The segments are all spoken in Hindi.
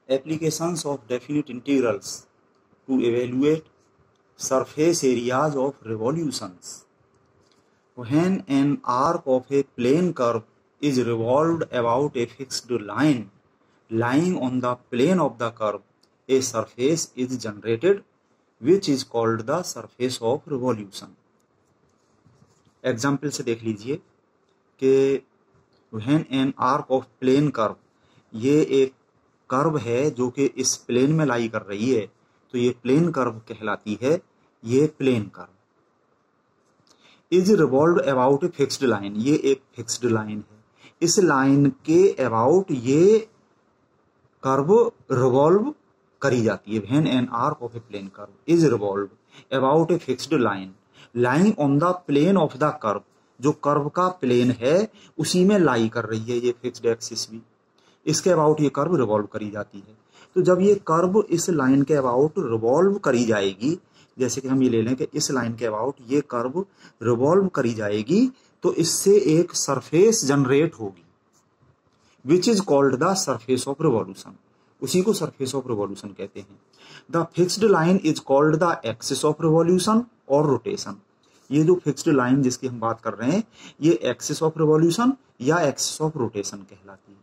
applications of definite integrals to evaluate surface areas of revolutions. When an arc of a plane curve is revolved about a fixed line lying on the plane of the curve, a surface is generated which is called the surface of revolution. Example से देख लीजिए कि when an arc of plane curve, ये एक कर्व है जो कि इस प्लेन में लाई कर रही है, तो ये प्लेन कर्व कहलाती है। ये plane curve is revolve about a fixed line, ये एक फिक्स्ड लाइन है। इस लाइन के अबाउट ये कर्व रिवॉल्व करी जाती है। When an arc of a plane curve is revolve about a fixed line lying on the plane of the curve, जो कर्व का प्लेन है उसी में लाई कर रही है ये फिक्स्ड एक्सिस भी, इसके अबाउट ये कर्व रिवॉल्व करी जाती है। तो जब ये कर्व इस लाइन के अबाउट रिवॉल्व करी जाएगी, जैसे कि हम ये ले लें कि इस लाइन के अबाउट ये कर्व रिवॉल्व करी जाएगी, तो इससे एक सरफेस जनरेट होगी which is called the surface of revolution. उसी को सरफेस ऑफ रिवॉल्यूशन कहते हैं। The fixed line is called the axis of revolution और रोटेशन। ये जो फिक्स्ड लाइन जिसकी हम बात कर रहे हैं ये एक्सिस ऑफ रिवॉल्यूशन या एक्सिस ऑफ रोटेशन कहलाती है।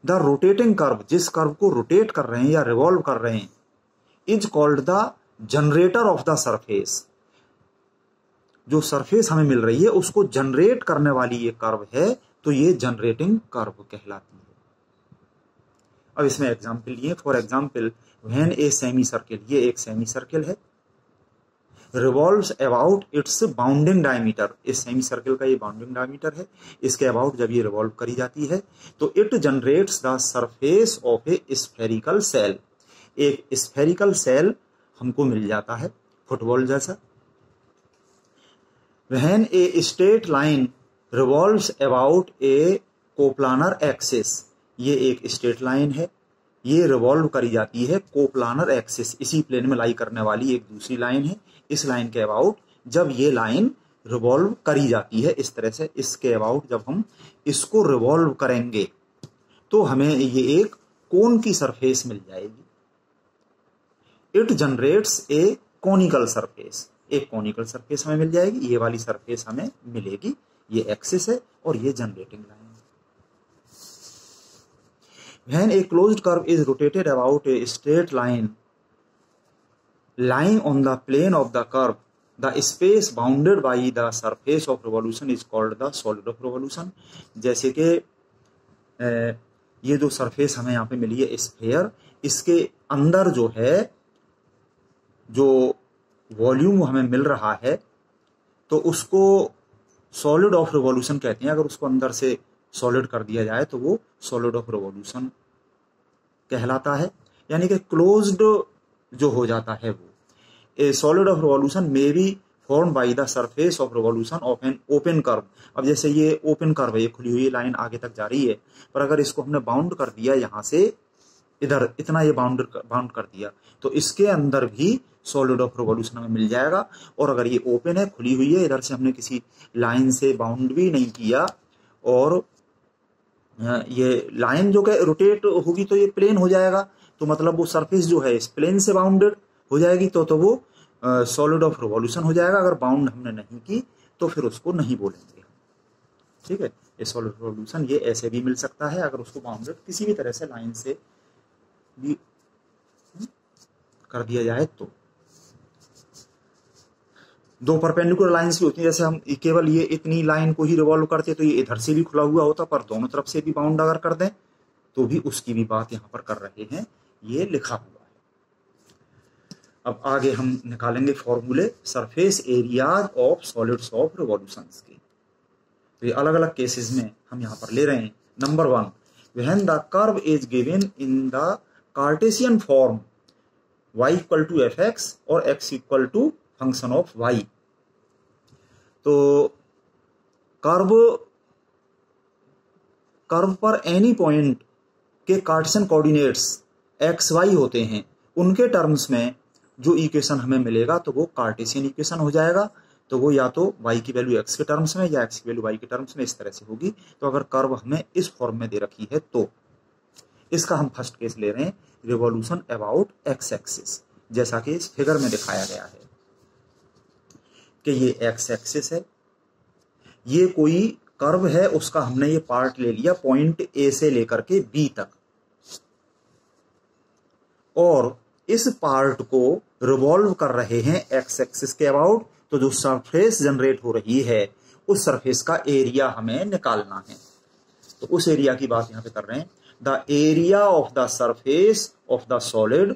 द रोटेटिंग कर्व, जिस कर्व को रोटेट कर रहे हैं या रिवॉल्व कर रहे हैं, is called the generator off the surface. जो सरफेस हमें मिल रही है उसको जनरेट करने वाली ये कर्व है, तो ये जनरेटिंग कर्व कहलाती है। अब इसमें एग्जाम्पल लिए, for example when a semi circle, ये एक सेमी सर्किल है, revolves about it's bounding diameter, इस सेमी सर्किल का ये बाउंडिंग डायमीटर है, इसके अबाउट जब ये रिवॉल्व करी जाती है तो it generates the surface of A spherical shell. एक स्फेरिकल सेल हमको मिल जाता है फुटबॉल जैसा। When a straight line revolves about A coplanar axis, ये एक स्ट्रेट लाइन है, ये रिवॉल्व करी जाती है कोप्लानर एक्सिस, इसी प्लेन में लाई करने वाली एक दूसरी लाइन है। इस लाइन के अबाउट जब ये लाइन रिवॉल्व करी जाती है इस तरह से, इसके अबाउट जब हम इसको रिवॉल्व करेंगे तो हमें ये एक कोन की सरफेस मिल जाएगी। It generates A conical surface, एक कोनिकल सरफेस हमें मिल जाएगी। ये वाली सरफेस हमें मिलेगी, ये एक्सिस है और ये जनरेटिंग लाइन है। When a closed curve is rotated about a straight line lying on the plane of the curve, the space bounded by the surface of revolution is called the solid of revolution। जैसे कि ये जो सरफेस हमें यहाँ पे मिली है स्फेयर, इसके अंदर जो है जो वॉल्यूम हमें मिल रहा है तो उसको सॉलिड ऑफ रिवॉल्यूशन कहते हैं। अगर उसको अंदर से सॉलिड कर दिया जाए तो वो सॉलिड ऑफ रिवॉल्यूशन कहलाता है, यानी कि क्लोज्ड जो हो जाता है वो। ए solid of revolution may be form by the surface of revolution of an open curve. अब जैसे ये ओपन कर्व है, ये खुली हुई लाइन आगे तक जा रही है, पर अगर इसको हमने बाउंड कर दिया यहाँ से इधर इतना, ये बाउंड कर दिया, तो इसके अंदर भी सॉलिड ऑफ रिवॉल्यूशन हमें मिल जाएगा। और अगर ये ओपन है, खुली हुई है, इधर से हमने किसी लाइन से बाउंड भी नहीं किया और ये लाइन जो है रोटेट होगी तो ये प्लेन हो जाएगा, तो मतलब वो सरफेस जो है इस प्लेन से बाउंडेड हो जाएगी, तो वो सॉलिड ऑफ रिवॉल्यूशन हो जाएगा। अगर बाउंड हमने नहीं की तो फिर उसको नहीं बोलेंगे, ठीक है। ये सॉलिड रिवॉल्यूशन ये ऐसे भी मिल सकता है, अगर उसको बाउंडेड किसी भी तरह से लाइन से भी कर दिया जाए तो। दो परपेंडिकुलर लाइंस की होती है, जैसे हम केवल ये इतनी लाइन को ही रिवॉल्व करते तो ये इधर से भी खुला हुआ होता, पर दोनों तरफ से भी बाउंड अगर कर दें तो भी उसकी भी बात यहाँ पर कर रहे हैं, ये लिखा हुआ है। अब आगे हम निकालेंगे फॉर्मूले surface areas of solids of revolutions के। तो ये अलग अलग केसेस में हम यहाँ पर ले रहे हैं। Number 1, when the curve is given in the Cartesian form y = fx और x = फंक्शन ऑफ y। तो कर्व पर एनी पॉइंट के कार्टेशियन कोऑर्डिनेट्स x y होते हैं, उनके टर्म्स में जो इक्वेशन हमें मिलेगा तो वो कार्टेशियन इक्वेशन हो जाएगा। तो वो या तो y की वैल्यू x के टर्म्स में या x की वैल्यू y के टर्म्स में इस तरह से होगी। तो अगर कर्व हमें इस फॉर्म में दे रखी है तो इसका हम फर्स्ट केस ले रहे हैं, रिवॉल्यूशन अबाउट एक्स एक्सिस, जैसा कि इस फिगर में दिखाया गया है कि ये एक्स एक्सिस है, ये कोई कर्व है, उसका हमने ये पार्ट ले लिया पॉइंट ए से लेकर के बी तक, और इस पार्ट को रिवॉल्व कर रहे हैं एक्स एक्सिस के अबाउट। तो जो सरफेस जनरेट हो रही है उस सरफेस का एरिया हमें निकालना है। तो उस एरिया की बात यहां पे कर रहे हैं, the area of the surface of the solid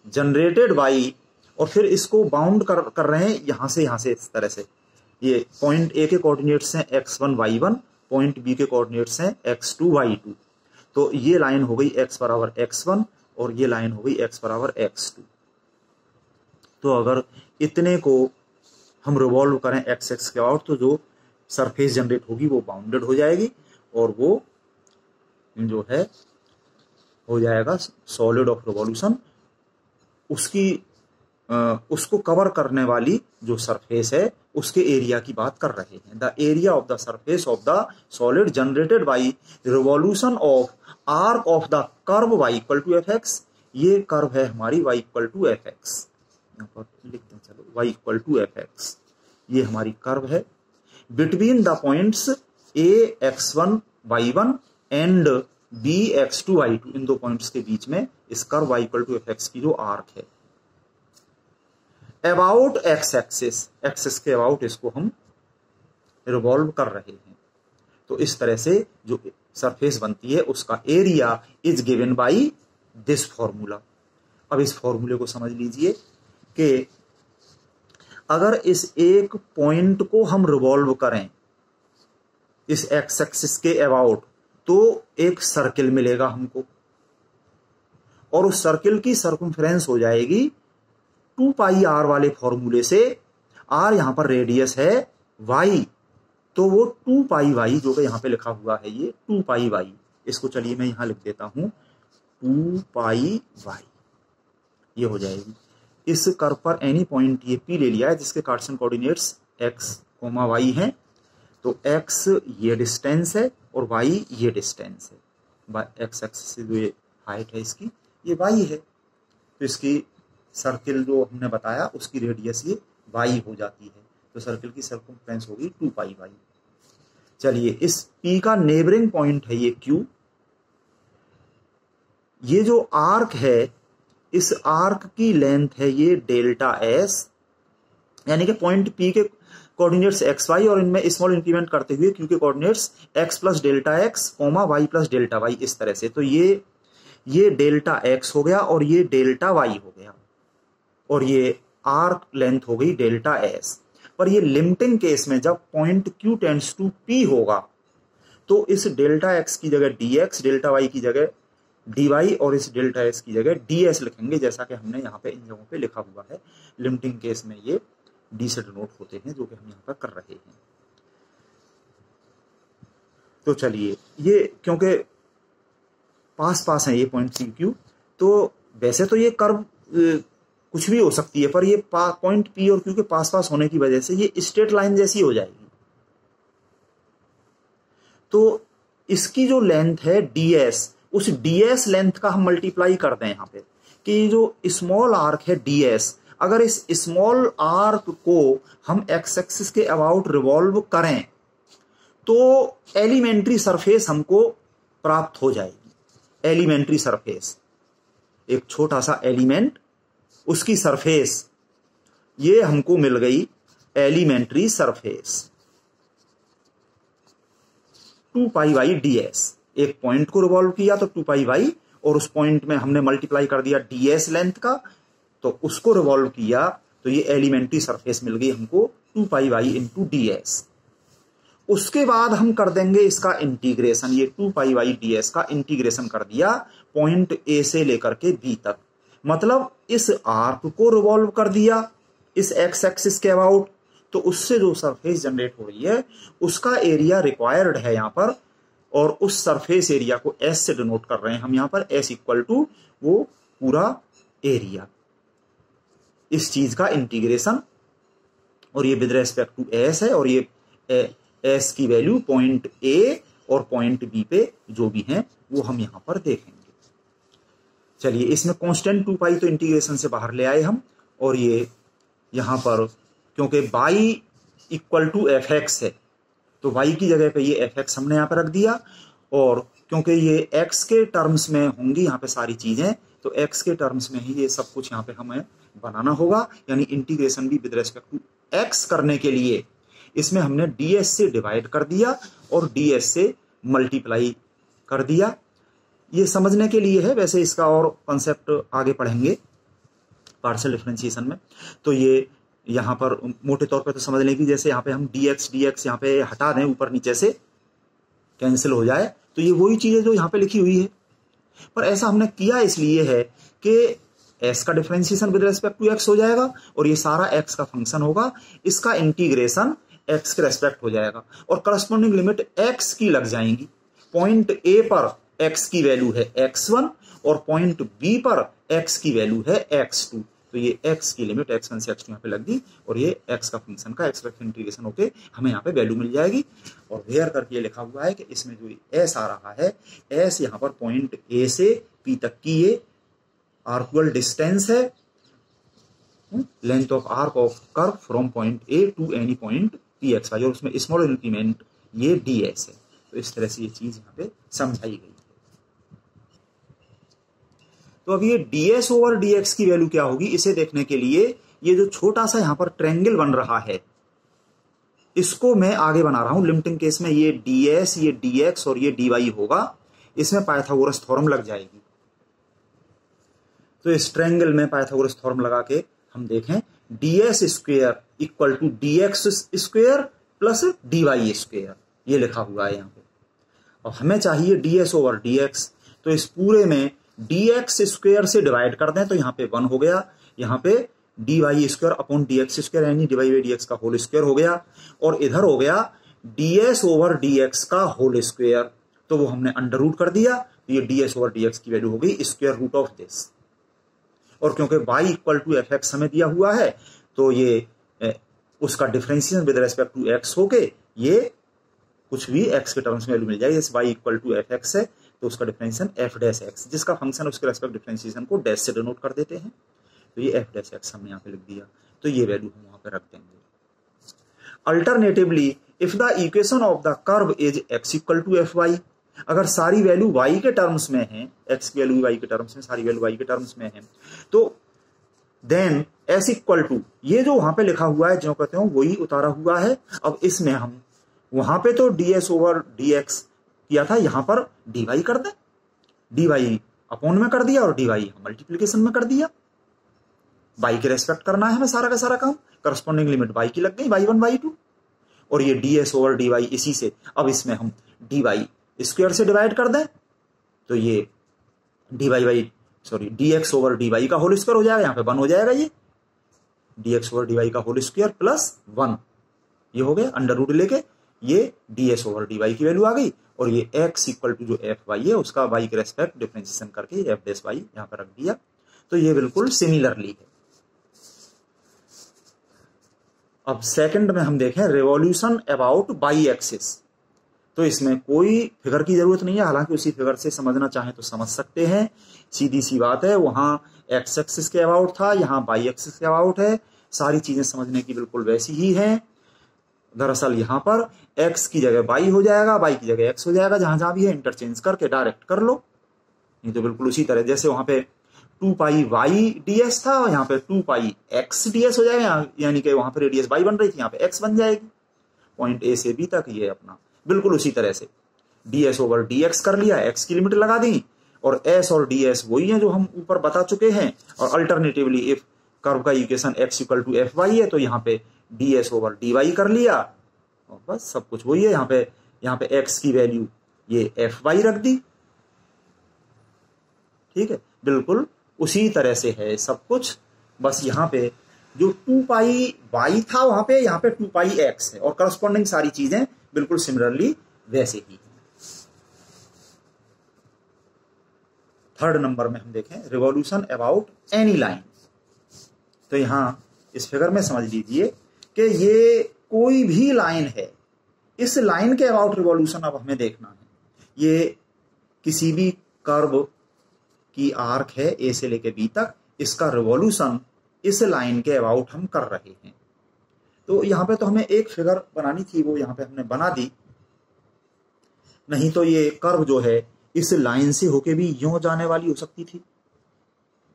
generated by, और फिर इसको बाउंड कर रहे हैं यहां से इस तरह से। ये पॉइंट ए के कोऑर्डिनेट्स हैं x1 y1, पॉइंट बी के कोऑर्डिनेट्स हैं x2 y2। तो ये लाइन हो गई x बराबर x1 और ये लाइन हो गई x बराबर x2। तो अगर इतने को हम रिवॉल्व करें एक्स एक्स के अबाउट, तो जो सरफेस जनरेट होगी वो बाउंडेड हो जाएगी और वो जो है हो जाएगा सॉलिड ऑफ रिवॉल्यूशन। उसको कवर करने वाली जो सरफेस है उसके एरिया की बात कर रहे हैं। The area of the surface of the solid generated by revolution of arc of the curve y equal to f x. ये कर्व है हमारी y equal to f x, यहाँ पर लिखते हैं चलो y equal to f x, ये हमारी कर्व है between the points a x1 y1 and b x2 y2। इन दो पॉइंट्स के बीच में इस curve y equal to f x की जो आर्क है। अबाउट एक्स एक्सिस, एक्सिस के अबाउट इसको हम रिवॉल्व कर रहे हैं। तो इस तरह से जो सरफेस बनती है उसका area is given by this formula. अब इस फॉर्मूले को समझ लीजिए कि अगर इस एक पॉइंट को हम रिवॉल्व करें इस एक्स एक्सिस के अबाउट, तो एक सर्किल मिलेगा हमको, और उस सर्किल की सर्कमफ्रेंस हो जाएगी 2 पाई आर वाले फॉर्मूले से। आर यहां पर रेडियस है y, तो वो 2 पाई वाई जो कि यहां पे लिखा हुआ है ये 2 पाई वाई, इसको चलिए मैं यहां लिख देता हूं 2 पाई वाई, ये हो जाएगी। इस कर्व पर एनी पॉइंट ये P ले लिया है जिसके कार्टेशियन कोऑर्डिनेट्स x, y हैं। तो x ये डिस्टेंस है और y ये डिस्टेंस है, x एक्सिस से जो ये हाइट है इसकी ये y है। तो इसकी सर्किल जो हमने बताया उसकी रेडियस ये y हो जाती है, तो सर्किल की सर्कमफ्रेंस होगी 2 पाई वाई। चलिए इस P का नेबरिंग पॉइंट है ये Q। ये जो आर्क है इस आर्क की लेंथ है ये डेल्टा S, यानी कि पॉइंट P के कोऑर्डिनेट्स एक्स वाई और इनमें स्मॉल इंक्रीमेंट करते हुए Q के coordinates x plus delta x y plus delta y, इस तरह से। तो ये डेल्टा x हो गया और ये डेल्टा y हो गया और ये आर्क लेंथ हो गई डेल्टा S। पर ये लिमिटिंग केस में जब point Q tends to P होगा तो इस डेल्टा x की जगह dx, डेल्टा y की जगह dy और इस डेल्टा s की जगह ds लिखेंगे, जैसा कि हमने यहाँ पे इन जगहों पे लिखा हुआ है। लिमिटिंग केस में ये d से डिनोट होते हैं, जो कि हम यहाँ पर कर रहे हैं। तो चलिए ये क्योंकि पास पास है ये पॉइंट सी क्यू, तो वैसे तो ये कर्व कुछ भी हो सकती है, पर ये पॉइंट P और Q के पास पास होने की वजह से ये स्ट्रेट लाइन जैसी हो जाएगी। तो इसकी जो लेंथ है ds, उस ds लेंथ का हम मल्टीप्लाई कर दें यहाँ पे कि जो स्मॉल आर्क है ds, अगर इस स्मॉल आर्क को हम एक्स एक्सिस के अबाउट रिवॉल्व करें तो एलिमेंट्री सरफेस हमको प्राप्त हो जाएगी। एलिमेंट्री सरफेस, एक छोटा सा एलिमेंट, उसकी सरफेस ये हमको मिल गई एलिमेंट्री सरफेस 2 पाई वाई ds। एक पॉइंट को रिवॉल्व किया तो 2 पाई वाई, और उस पॉइंट में हमने मल्टीप्लाई कर दिया ds लेंथ का, तो उसको रिवॉल्व किया तो ये एलिमेंट्री सरफेस मिल गई हमको 2 पाई वाई इंटू ds। उसके बाद हम कर देंगे इसका इंटीग्रेशन, ये 2 पाई वाई ds का इंटीग्रेशन कर दिया पॉइंट A से लेकर के B तक, मतलब इस आर्क को रिवॉल्व कर दिया इस एक्स एक्सिस के अबाउट, तो उससे जो सरफेस जनरेट हो रही है उसका एरिया रिक्वायर्ड है यहाँ पर, और उस सरफेस एरिया को S से डिनोट कर रहे हैं हम यहाँ पर, S इक्वल टू वो पूरा एरिया, इस चीज का इंटीग्रेशन, और ये विद रेस्पेक्ट टू S है, और ये S की वैल्यू पॉइंट A और पॉइंट B पे जो भी हैं वो हम यहाँ पर देखेंगे। चलिए इसमें कांस्टेंट 2 पाई तो इंटीग्रेशन से बाहर ले आए हम, और ये यहाँ पर क्योंकि y equal to f x है तो y की जगह पे ये एफ एक्स हमने यहाँ पे रख दिया, और क्योंकि ये x के टर्म्स में होंगी यहाँ पे सारी चीजें, तो x के टर्म्स में ही ये सब कुछ यहाँ पे हमें बनाना होगा। यानी इंटीग्रेशन भी विद रेस्पेक्ट टू x करने के लिए इसमें हमने ds से डिवाइड कर दिया और ds से मल्टीप्लाई कर दिया। ये समझने के लिए है, वैसे इसका और कॉन्सेप्ट आगे पढ़ेंगे पार्शियल डिफरेंशिएशन में। तो ये यहाँ पर मोटे तौर पे तो समझ लें कि जैसे यहाँ पे हम dx यहाँ पे हटा दें, ऊपर नीचे से कैंसिल हो जाए, तो ये वही चीज है जो यहाँ पे लिखी हुई है। पर ऐसा हमने किया इसलिए है कि s का differentiation with respect to x हो जाएगा और ये सारा x का फंक्शन होगा, इसका इंटीग्रेशन x के रेस्पेक्ट हो जाएगा और करस्पॉन्डिंग लिमिट x की लग जाएंगी। पॉइंट a पर x की वैल्यू है x1 और पॉइंट b पर x की वैल्यू है x2, तो ये x की लिमिट x1 से x2 यहाँ पे लग दी और ये x का फंक्शन का x इंटीग्रेशन होके हमें यहाँ पे वैल्यू मिल जाएगी। और वेयर करके ये लिखा हुआ है कि इसमें जो s आ रहा है, s यहाँ पर पॉइंट a से p तक की ये आर्कुअल डिस्टेंस है, length of arc of curve from point a to any point p x y, और उसमें स्मॉल इंक्रीमेंट ये ds है। तो इस तरह से ये चीज यहाँ पे समझाई गई है। तो अब ये ds ओवर dx की वैल्यू क्या होगी, इसे देखने के लिए ये जो छोटा सा यहाँ पर ट्रायंगल बन रहा है इसको मैं आगे बना रहा हूं। लिमिटिंग केस में ये ds, ये dx और ये dy होगा, इसमें पाइथागोरस थ्योरम लग जाएगी। तो इस ट्रायंगल में पाइथागोरस थ्योरम लगा के हम देखें ds square equal to dx square plus dy square, ये लिखा हुआ है यहाँ पे। और हमें चाहिए ds ओवर dx, तो इस पूरे में dx स्क्वायर से डिवाइड कर दें तो यहाँ पे 1 हो गया, यहाँ पे dy square upon dx square यानी dy बाई dx का होल स्क्वायर हो गया, और इधर हो गया ds ओवर dx का होल स्क्वायर, तो वो हमने अंडर रूट कर दिया, तो ये ds ओवर dx की वैल्यू हो गई स्क्वायर रूट ऑफ दिस। और क्योंकि y equal to f x हमें दिया हुआ है तो ये उसका differentiation with respect to x होके ये कुछ भी x के टर्म्स में वैल्यू मिल जाएगी। जैसे y equal to f x है तो उसका डिफरेंशिएशन एफ डैश एक्स, जिसका फंक्शन उसके रेस्पेक्ट डिफरेंशिएशन को डैश से डिनोट कर देते हैं, तो ये एफ डैश एक्स हमने यहाँ पे लिख दिया, तो ये वैल्यू हम वहां पे रख देंगे। Alternatively if the equation of the curve is x equal to f y, अगर सारी वैल्यू y के टर्म्स में है, x की वैल्यू y के टर्म्स में, सारी वैल्यू y के टर्म्स में है, तो देन s इक्वल टू ये जो वहां पे लिखा हुआ है जो कहते हो वही उतारा हुआ है। अब इसमें हम वहां पे तो ds ओवर dx किया था, यहां पर dy कर दें, dy अपॉन में कर दिया और dy मल्टीप्लीकेशन में कर दिया। y के रेस्पेक्ट करना है हमें सारा का सारा काम, करस्पॉन्डिंग लिमिट y की लग गई y1 y2, और ये ds ओवर dy इसी से। अब इसमें हम dy स्क्वायर से डिवाइड कर दें तो ये dx ओवर dy का होल स्क्वायर हो जाएगा, यहाँ पे 1 हो जाएगा, ये dx ओवर dy का होल स्क्वायर प्लस 1 ये हो गया, अंडर रूट लेके ये ds ओवर dy की वैल्यू आ गई, और ये x इक्वल टू जो एफ वाई है उसका y के रेस्पेक्ट डिफरेंशिएशन करके एफ डैश वाई यहाँ पर रख दिया। तो ये बिल्कुल सिमिलरली है। अब सेकंड में हम देखें रिवॉल्यूशन अबाउट बाई एक्सिस, तो इसमें कोई फिगर की जरूरत नहीं है, हालांकि उसी फिगर से समझना चाहें तो समझ सकते हैं, सीधी सी बात है। वहां एक्स एक्सिस के अबाउट था, यहाँ बाई एक्सिस के अबाउट है, सारी चीजें समझने की बिल्कुल वैसी ही है। दरअसल यहाँ पर x की जगह y हो जाएगा, y की जगह x हो जाएगा, जहां जहां भी है इंटरचेंज करके डायरेक्ट कर लो। नहीं तो बिल्कुल उसी तरह जैसे वहां पे 2 पाई y ds था, यहाँ पे 2 पाई x ds हो जाएगा, यानी कि वहां पे रेडियस y बन रही थी, यहाँ पे x बन जाएगी। पॉइंट a से b तक ये अपना बिल्कुल उसी तरह से ds ओवर dx कर लिया, x की लिमिट लगा दी, और s और ds वही है जो हम ऊपर बता चुके हैं। और अल्टरनेटिवली इफ कर्व का equation x equal to f y है तो यहाँ पे ds ओवर dy कर लिया, और बस सब कुछ वही है। यहाँ पे x की वैल्यू ये एफ वाई रख दी, ठीक है, बिल्कुल उसी तरह से है सब कुछ। बस यहाँ पे जो 2 पाई y था वहां पे यहाँ पे 2 पाई x है, और करस्पॉन्डिंग सारी चीजें बिल्कुल सिमिलरली वैसे ही है। थर्ड नंबर में हम देखें रिवॉल्यूशन अबाउट एनी लाइन, तो यहां इस फिगर में समझ लीजिए कि ये कोई भी लाइन है, इस लाइन के अबाउट रिवॉल्यूशन अब हमें देखना है। ये किसी भी कर्व की आर्क है ए से लेके बी तक, इसका रिवॉल्यूशन इस लाइन के अबाउट हम कर रहे हैं। तो यहाँ पे तो हमें एक फिगर बनानी थी, वो यहाँ पे हमने बना दी, नहीं तो ये कर्व जो है इस लाइन से होके भी यूं जाने वाली हो सकती थी,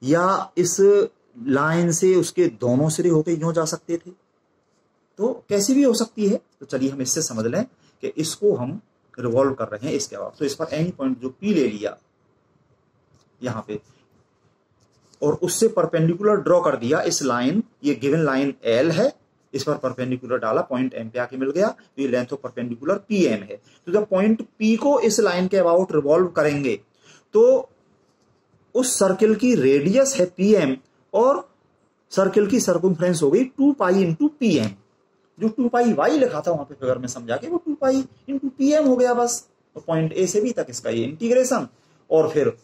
या इस लाइन से उसके दोनों सिरे होके यूं जा सकते थे, तो कैसी भी हो सकती है। तो चलिए हम इससे समझ लें कि इसको हम रिवॉल्व कर रहे हैं इसके बाद। तो इस पर एनी पॉइंट जो पी ले लिया यहाँ पे और उससे परपेंडिकुलर ड्रॉ कर दिया इस लाइन, ये गिवन लाइन एल है, इस पर परपेंडिकुलर डाला, पॉइंट एम पे आके मिल गया, तो ये length of perpendicular P M है। तो जब पॉइंट पी को इस लाइन के अबाउट रिवॉल्व करेंगे तो उस सर्किल की रेडियस है पी एम और सर्किल की सर्कमफ्रेंस हो गई 2 पाई इंटू पी एम। जो 2 पाई वाई लिखा था वहां पे फिगर में समझा के वो 2 पाई इंटू पी एम हो गया बस। तो पॉइंट ए से बी तक इसका ये इंटीग्रेशन, और फिर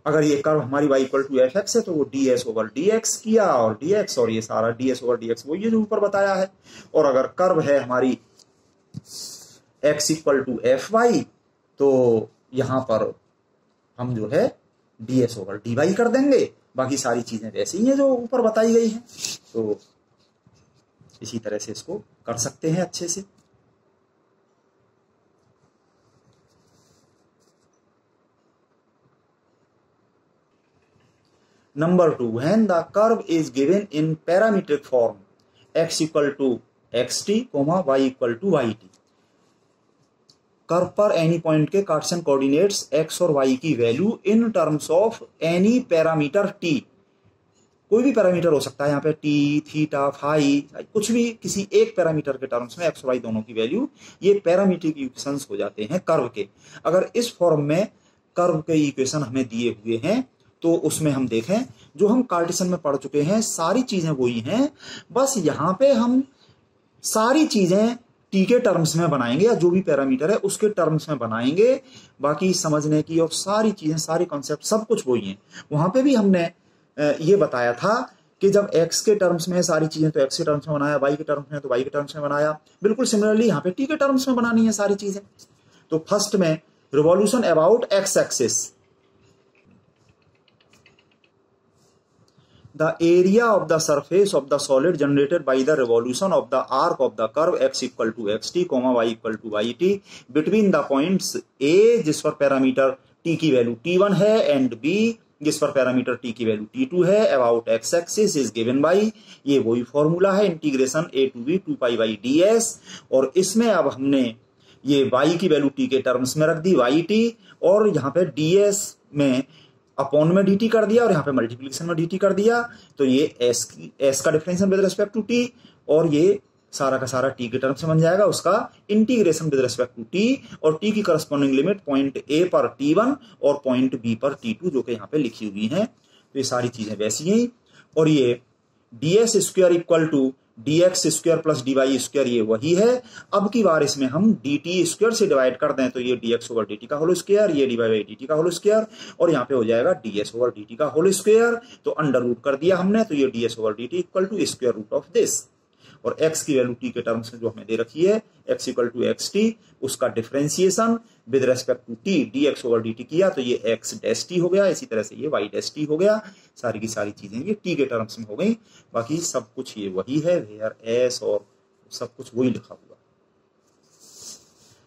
अगर ये कर्व हमारी y equal to f x है तो वो ds ओवर dx किया, और dx और ये सारा ds ओवर dx वो ये जो ऊपर बताया है। और अगर कर्व है हमारी x equal to f y तो यहां पर हम जो है ds ओवर dy कर देंगे, बाकी सारी चीजें वैसी ही हैं जो ऊपर बताई गई हैं। तो इसी तरह से इसको कर सकते हैं अच्छे से। Number 2, when the curve is given in parametric form x equal to xt, y equal to yt, curve पर एनी पॉइंट के कार्टेशियन कोऑर्डिनेट्स x और y की value in terms of any parameter t, कोई भी पैरामीटर हो सकता है यहाँ पे t, थीटा, फाई, कुछ भी किसी एक पैरामीटर के टर्म्स में x और y दोनों की वैल्यू, ये पैरामीट्रिक इक्वेशंस हो जाते हैं कर्व के। अगर इस फॉर्म में कर्व के इक्वेशन हमें दिए हुए हैं तो उसमें हम देखें जो हम कार्टेशियन में पढ़ चुके हैं सारी चीजें वही हैं, बस यहाँ पे हम सारी चीजें टी के टर्म्स में बनाएंगे या जो भी पैरामीटर है उसके टर्म्स में बनाएंगे। बाकी समझने की और सारी चीजें, सारी कॉन्सेप्ट सब कुछ वही हैं। वहां पे भी हमने ये बताया था कि जब x के टर्म्स में है सारी चीजें तो x के टर्म्स में बनाया, y के टर्म्स में तो y के टर्म्स में बनाया। बिल्कुल सिमिलरली यहाँ पे t के टर्म्स में बनानी है सारी चीजें। तो फर्स्ट में revolution about x axis, the area of the surface of the solid generated by the revolution of the arc of the curve x equal to xt, y equal to yt between the points a जिस पर पैरामीटर t की वैल्यू t1 है एंड b जिस पर पैरामीटर t की वैल्यू t2 है, about x axis is given by, ये वही फॉर्मूला है, integration a to b 2 pi by ds। और इसमें अब हमने ये y की वैल्यू t के टर्म्स में रख दी yt, और यहाँ पे ds में अपॉन में dt कर दिया और यहाँ पे मल्टीप्लिकेशन में dt कर दिया। तो ये s का differential with respect to t, और ये सारा का सारा t के टर्म से बन जाएगा, उसका integration with respect to t, और t की करस्पॉन्डिंग लिमिट पॉइंट a पर t1 और पॉइंट b पर t2 जो कि यहाँ पे लिखी हुई हैं। तो ये सारी चीजें वैसी हैं। और ये ds square equal to dx square plus dy square, ये वही है। अब की बार इसमें हम dt स्क्वायर से डिवाइड कर दें तो ये dx ओवर dt का होल स्क्वायर, ये dy बाई dt का होल स्क्वायर, और यहाँ पे हो जाएगा ds ओवर dt का होल स्क्वायर। तो अंडर रूट कर दिया हमने, तो ये ds over dt equal to square root of this. और x की वैल्यू t के टर्म्स में जो हमें दे रखी है x इक्वल टू xt, उसका differentiation with respect to t dx over dt किया तो ये x डैश t हो गया, इसी तरह से ये y डैश t हो गया। सारी की सारी चीजें ये t के टर्म्स में हो गई, बाकी सब कुछ ये वही है, वेयर s और सब कुछ वही लिखा हुआ।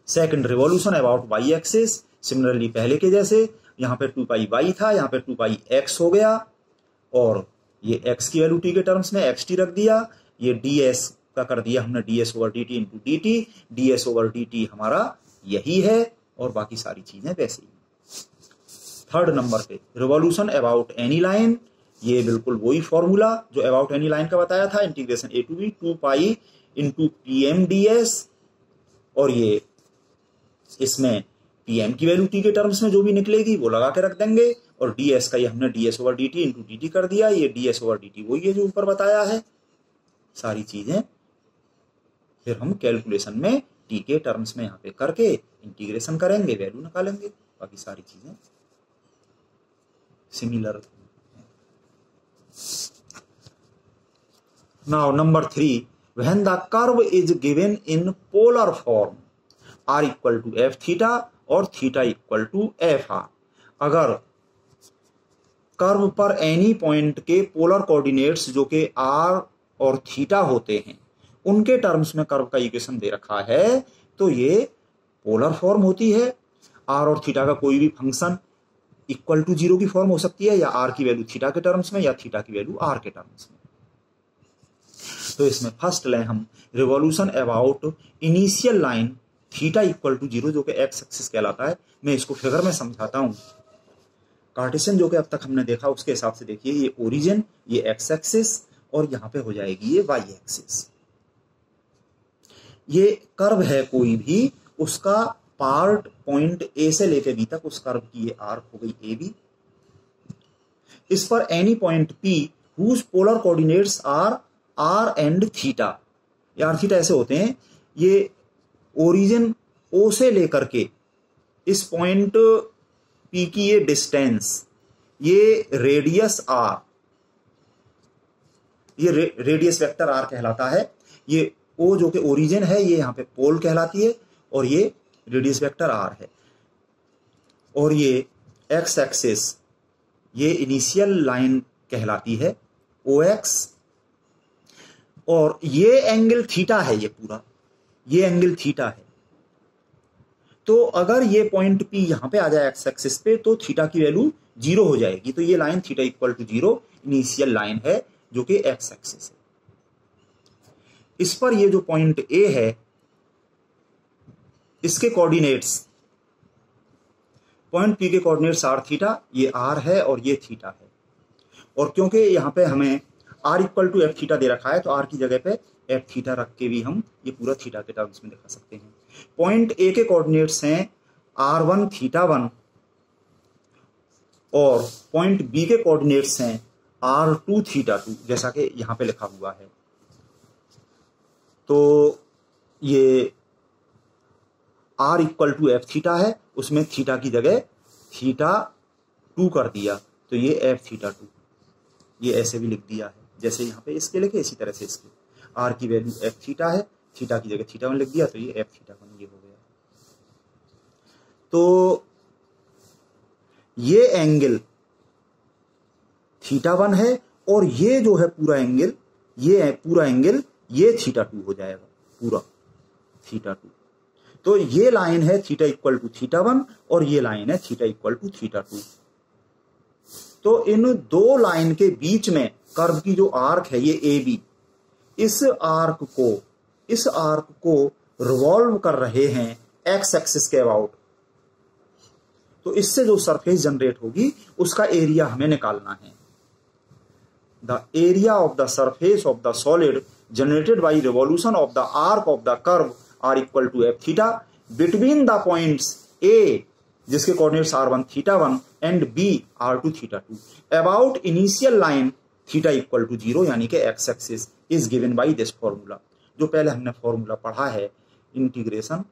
Second, revolution about y axis, similarly पहले के जैसे यहाँ पे 2 पाई y था, यहाँ पे 2 पाई x हो गया, और ये x की वैल्यू t के टर्म्स में xt रख दिया, ये ds का कर दिया हमने ds over dt into dt, ds over dt हमारा यही है, और बाकी सारी चीजें वैसे ही। थर्ड नंबर पे रिवॉल्यूशन अबाउट एनी लाइन, ये बिल्कुल वही फॉर्मूला जो अबाउट एनी लाइन का बताया था, integration a to b 2 pi into pm ds, और ये इसमें pm की वैल्यू t के टर्म्स में जो भी निकलेगी वो लगा के रख देंगे, और ds का ये हमने ds over dt into dt कर दिया, ये ds ओवर dt वही है जो ऊपर बताया है। सारी चीजें फिर हम कैलकुलेशन में t के टर्म्स में यहाँ पे करके इंटीग्रेशन करेंगे, वैल्यू निकालेंगे, बाकी सारी चीजें similar. Now number 3, when the curve is given in polar form r equal to f theta और theta equal to f r, अगर कर्व पर एनी पॉइंट के पोलर कोऑर्डिनेट्स जो कि आर और थीटा होते हैं उनके टर्म्स में कर्व का इक्वेशन दे रखा है, तो ये पोलर फॉर्म होती है। आर और थीटा का कोई भी फंक्शन इक्वल टू 0 की फॉर्म हो सकती है, या आर की वैल्यू थीटा के टर्म्स में या थीटा की वैल्यू आर के टर्म्स में। तो इसमें फर्स्ट लें हम revolution about initial line theta equal to 0 जो कि एक्स एक्सिस कहलाता है। मैं इसको फिगर में समझाता हूं। कार्टेशियन जो कि अब तक हमने देखा उसके हिसाब से देखिए, ये ओरिजिन, ये एक्स एक्सिस और यहां पे हो जाएगी ये वाई एक्सिस। ये कर्व है कोई भी, उसका पार्ट पॉइंट ए से लेके बी तक, उस कर्व की ये आर्क हो गई ए बी। इस पर any point P whose polar coordinates r r and theta. R theta ऐसे होते हैं, ये ओरिजिन ओ से लेकर के इस पॉइंट पी की ये डिस्टेंस, ये रेडियस आर, ये रेडियस वेक्टर आर कहलाता है। ये ओ जो कि ओरिजिन है, ये यहां पे पोल कहलाती है, और ये रेडियस वेक्टर आर है। और ये एक्स एक्सिस, ये इनिशियल लाइन कहलाती है ओ एक्स, और ये एंगल थीटा है, ये पूरा ये एंगल थीटा है। तो अगर ये पॉइंट पी यहां पे आ जाए एक्स एक्सिस पे, तो थीटा की वैल्यू 0 हो जाएगी। तो ये line theta equal to 0 initial line है जो कि एक्स एक्सिस है। इस पर ये जो पॉइंट ए है, इसके कोऑर्डिनेट्स, पॉइंट पी के कोऑर्डिनेट्स आर थीटा, ये आर है और ये थीटा है। और क्योंकि यहां पे हमें r equal to f theta दे रखा है, तो आर की जगह पे एफ थीटा रख के भी हम ये पूरा थीटा के टर्म्स में दिखा सकते हैं। पॉइंट ए के कोऑर्डिनेट्स हैं r1 थीटा 1 और पॉइंट बी के कोऑर्डिनेट्स हैं r2 थीटा 2, जैसा कि यहां पे लिखा हुआ है। तो ये r equal to f theta है, उसमें थीटा की जगह थीटा 2 कर दिया, तो ये एफ थीटा 2, ये ऐसे भी लिख दिया है जैसे यहां पे इसके लिखे, इसी तरह से इसके आर की वैल्यू एफ थीटा है, थीटा की जगह थीटा 1 लिख दिया, तो ये एफ थीटा 1 ये हो गया। तो ये एंगल थीटा 1 है, और ये जो है पूरा एंगल, ये पूरा एंगल ये थीटा 2 हो जाएगा, पूरा थीटा 2। तो ये लाइन है थीटा इक्वल टू थीटा 1 और ये लाइन है थीटा इक्वल टू थीटा 2। तो इन दो लाइन के बीच में कर्व की जो आर्क है ये ए बी, इस आर्क को रिवॉल्व कर रहे हैं एक्स एक्सिस के अबाउट। तो इससे जो सरफेस जनरेट होगी उसका एरिया हमें निकालना है। The area of the surface of the solid generated by revolution of the arc of the curve r equal to f theta between the points A, जिसके coordinates r1 theta 1 and b r2 theta 2 about initial line theta equal to 0, यानी कि x axis is given by this formula. जो पहले हमने फॉर्मूला पढ़ा है, integration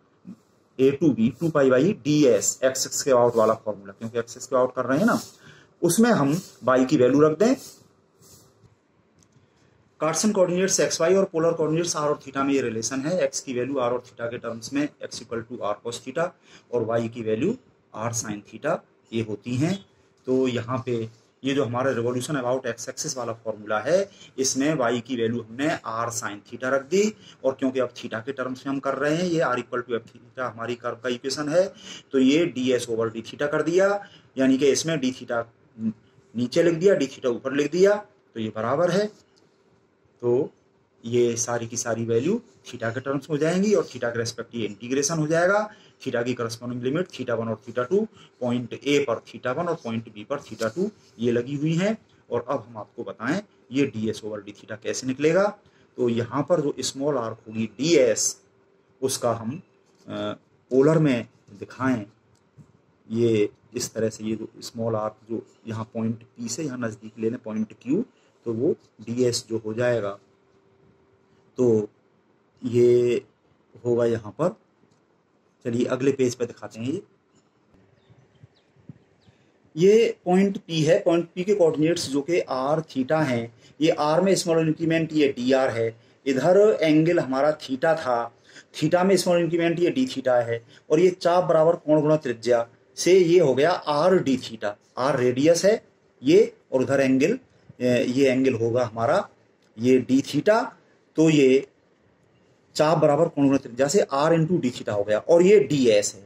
a to b 2 pi by ds, x axis के अबाउट वाला फॉर्मूला, क्योंकि एक्सिस के अबाउट कर रहे हैं ना, उसमें हम y की वैल्यू रख दें। कार्टेशियन कोऑर्डिनेट्स एक्स वाई और पोलर कोऑर्डिनेट्स आर और थीटा में ये रिलेशन है। एक्स की वैल्यू आर और थीटा के टर्म्स में x equal to r cos theta और वाई की वैल्यू आर साइन थीटा ये होती हैं। तो यहाँ पे ये जो हमारा रिवॉल्यूशन अबाउट एक्स एक्सिस वाला फॉर्मूला है, इसमें वाई की वैल्यू हमने आर साइन थीटा रख दी, और क्योंकि अब थीटा के टर्म्स में हम कर रहे हैं, ये r equal to f theta हमारी कर्व का इक्वेशन है, तो ये d s over d theta कर दिया, यानी कि इसमें डी थीटा नीचे लिख दिया, डी थीटा ऊपर लिख दिया, तो ये बराबर है। तो ये सारी की सारी वैल्यू थीटा के टर्म्स हो जाएंगी, और थीटा के रेस्पेक्ट ये इंटीग्रेशन हो जाएगा। थीटा की करस्पॉन्डिंग लिमिट थीटा 1 और थीटा 2, पॉइंट ए पर थीटा 1 और पॉइंट बी पर थीटा 2 ये लगी हुई हैं। और अब हम आपको बताएं ये d s over d theta कैसे निकलेगा। तो यहाँ पर जो स्मॉल आर्क होगी डी एस, उसका हम पोलर में दिखाएं, ये इस तरह से, ये जो स्मॉल आर्क जो यहाँ पॉइंट पी से यहाँ नज़दीक लेने पॉइंट क्यू, तो वो डी एस जो हो जाएगा, तो ये होगा यहाँ पर। चलिए अगले पेज पे दिखाते हैं। ये पॉइंट पी है, पॉइंट पी के कोऑर्डिनेट्स जो कि आर थीटा हैं, ये आर में स्मॉल इंक्रीमेंट ये डी आर है, इधर एंगल हमारा थीटा था, थीटा में स्मॉल इंक्रीमेंट ये डी थीटा है, और ये चाप बराबर कोण गुणा त्रिज्या से ये हो गया r d theta. R radius है, ये, और उधर एंगल, ये एंगल होगा हमारा ये डी थीटा। तो ये चाप बराबर कोण त्रिज्या से आर इंटू डी थीटा हो गया, और ये डी एस है।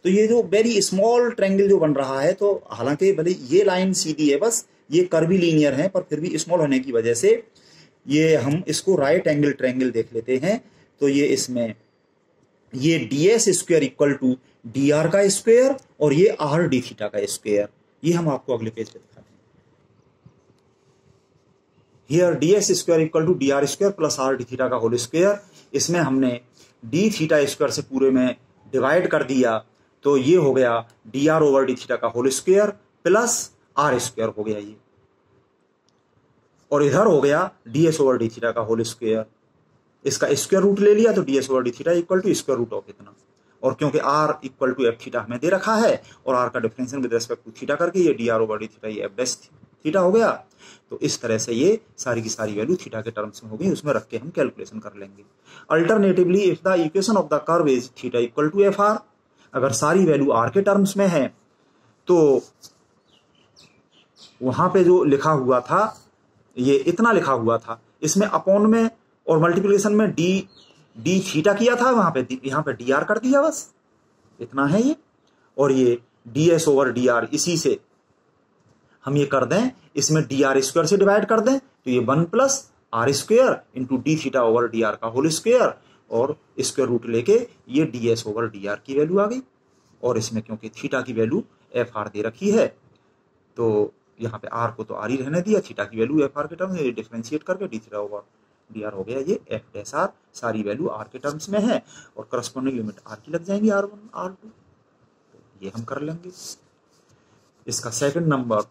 तो ये जो वेरी स्मॉल ट्रायंगल जो बन रहा है, तो हालांकि भले ये लाइन सीधी है, बस ये कर्वी लीनियर है, पर फिर भी स्मॉल होने की वजह से ये हम इसको राइट एंगल ट्रायंगल देख लेते हैं। तो ये इसमें ये d s square equal to d r का स्क्वायर और ये आर डी थीटा का स्क्वायर, ये हम आपको अगले पेज पे दिखाते हैं। Here d s square equal to d r square plus r d theta का होल स्क्वायर। इसमें हमने डी थीटा स्क्वायर से पूरे में डिवाइड कर दिया, तो ये हो गया d r over d theta का whole square plus r square हो गया ये, और इधर हो गया d s over d theta का होल स्क्वायर। इसका स्क्वायर रूट ले लिया, तो d s over d theta equal to square root of इतना, और क्योंकि r equal to f theta हमें दे रखा है और आर का differential with respect to theta करके ये d r over d theta ये एफ डैश थीटा हो गया। तो इस तरह से ये सारी की सारी वैल्यू थीटा के टर्म्स में होगी, उसमें रख के हम कैलकुलेशन कर लेंगे। Alternatively if the equation of the curve is theta equal to f r, अगर सारी वैल्यू आर के टर्म्स में है, तो वहां पे जो लिखा हुआ था ये इतना लिखा हुआ था, इसमें अपॉन में और मल्टीप्लिकेशन में डी थीटा किया था, वहां पे यहाँ पे डी आर कर दिया, बस इतना है ये। और ये d s over d r, इसी से हम ये कर दें, इसमें डी आर स्क्वायर से डिवाइड कर दें, तो ये 1 plus r square into d theta over d r का होल स्क्वायर, और स्क्वायर रूट लेके ये d s over d r की वैल्यू आ गई। और इसमें क्योंकि थीटा की वैल्यू एफ आर दे रखी है, तो यहाँ पे आर को तो आर ही रहने दिया, थीटा की वैल्यू एफ आर के टर्म्स में डिफरेंशिएट करके D theta over d are हो गया ये एफ डैश आर, सारी वैल्यू आर के टर्म्स में है, और करस्पॉन्डिंग लिमिट आर की लग जाएंगी R1 R2, तो ये हम कर लेंगे। इसका second number,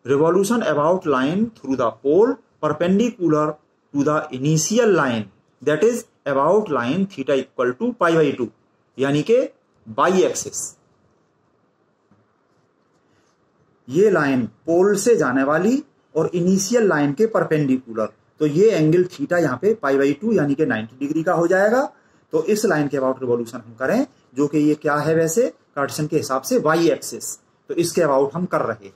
revolution about line through the pole perpendicular to the initial line that is about line theta equal to π/2, यानी के बाई एक्सिस। ये लाइन पोल से जाने वाली और इनिशियल लाइन के परपेंडिकुलर, तो ये एंगल थीटा यहाँ पे π/2 यानी कि 90 डिग्री का हो जाएगा। तो इस लाइन के अबाउट रिवॉल्यूशन हम करें, जो कि ये क्या है वैसे कार्टेशियन के हिसाब से वाई एक्सिस, तो इसके अबाउट हम कर रहे हैं।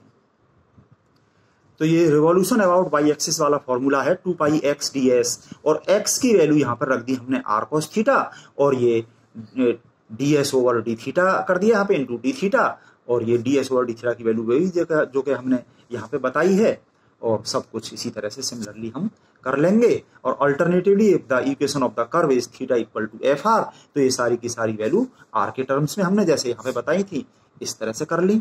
तो ये रिवॉल्यूशन अबाउट वाई एक्सिस वाला फॉर्मूला है 2πx ds, और x की वैल्यू यहाँ पर रख दी हमने r cos थीटा, और ये ds ओवर डी थीटा कर दिया यहाँ पे इंटू डी थीटा, और ये ds ओवर डी थीटा की वैल्यू वही जो कि हमने यहाँ पे बताई है, और सब कुछ इसी तरह से सिमिलरली हम कर लेंगे। और alternatively if the equation of the curve is theta equal to f r, तो ये सारी की सारी वैल्यू आर के टर्म्स में हमने जैसे यहाँ पे बताई थी इस तरह से कर ली।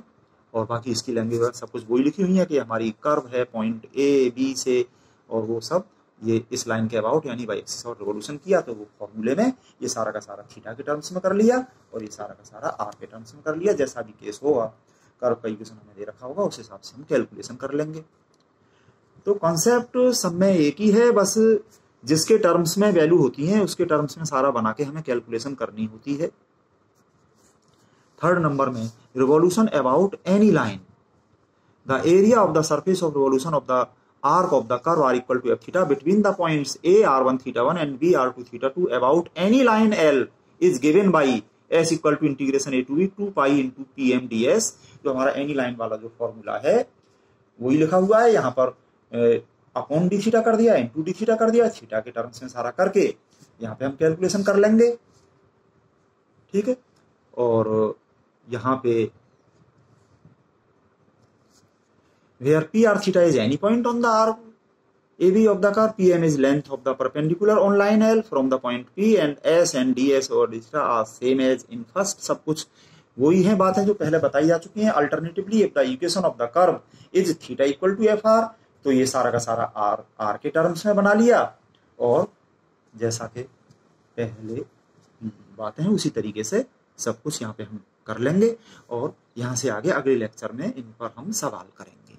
और बाकी इसकी लैंग्वेज सब कुछ वही लिखी हुई है कि हमारी कर्व है पॉइंट ए बी से, और वो सब ये इस लाइन के अबाउट यानी वाई एक्सिस और रिवॉल्यूशन किया, तो वो फॉर्मूले में ये सारा का सारा थीटा के टर्म्स में कर लिया, और ये सारा का सारा आर के टर्म्स में कर लिया। जैसा भी केस होगा, कर्व का इक्वेशन हमें दे रखा होगा, उस हिसाब से हम कैलकुलेशन कर लेंगे। तो कॉन्सेप्ट सब में एक ही है, बस जिसके टर्म्स में वैल्यू होती है उसके टर्म्स में सारा बना के हमें कैलकुलेशन करनी होती है। थर्ड नंबर में, revolution about any line, the area of the surface of revolution of the arc of the curve r equal to f theta between the points a r1 theta 1 and b r2 theta 2 about any line L is given by s equal to integration a to b 2 pi into pm ds। जो हमारा एनी लाइन वाला जो फॉर्मूला है वही लिखा हुआ है यहाँ पर, अपॉन डी थीटा कर दिया, इंटू डी थीटा कर दिया, थीटा के टर्म्स में सारा करके यहाँ पे हम कैलकुलेशन कर लेंगे, ठीक है। और यहाँ पे where p r theta is any point on the arc AB of the curve, pm is length of the perpendicular on line L from the point P, and s and ds और theta are same as in first। सब कुछ वही है, बात है जो पहले बताई जा चुकी है। Alternatively if the equation of the curve is theta equal to f r, तो ये सारा का सारा आर के टर्म्स में बना लिया, और जैसा कि पहले बातें हैं उसी तरीके से सब कुछ यहाँ पे हम कर लेंगे, और यहाँ से आगे अगले लेक्चर में इन पर हम सवाल करेंगे।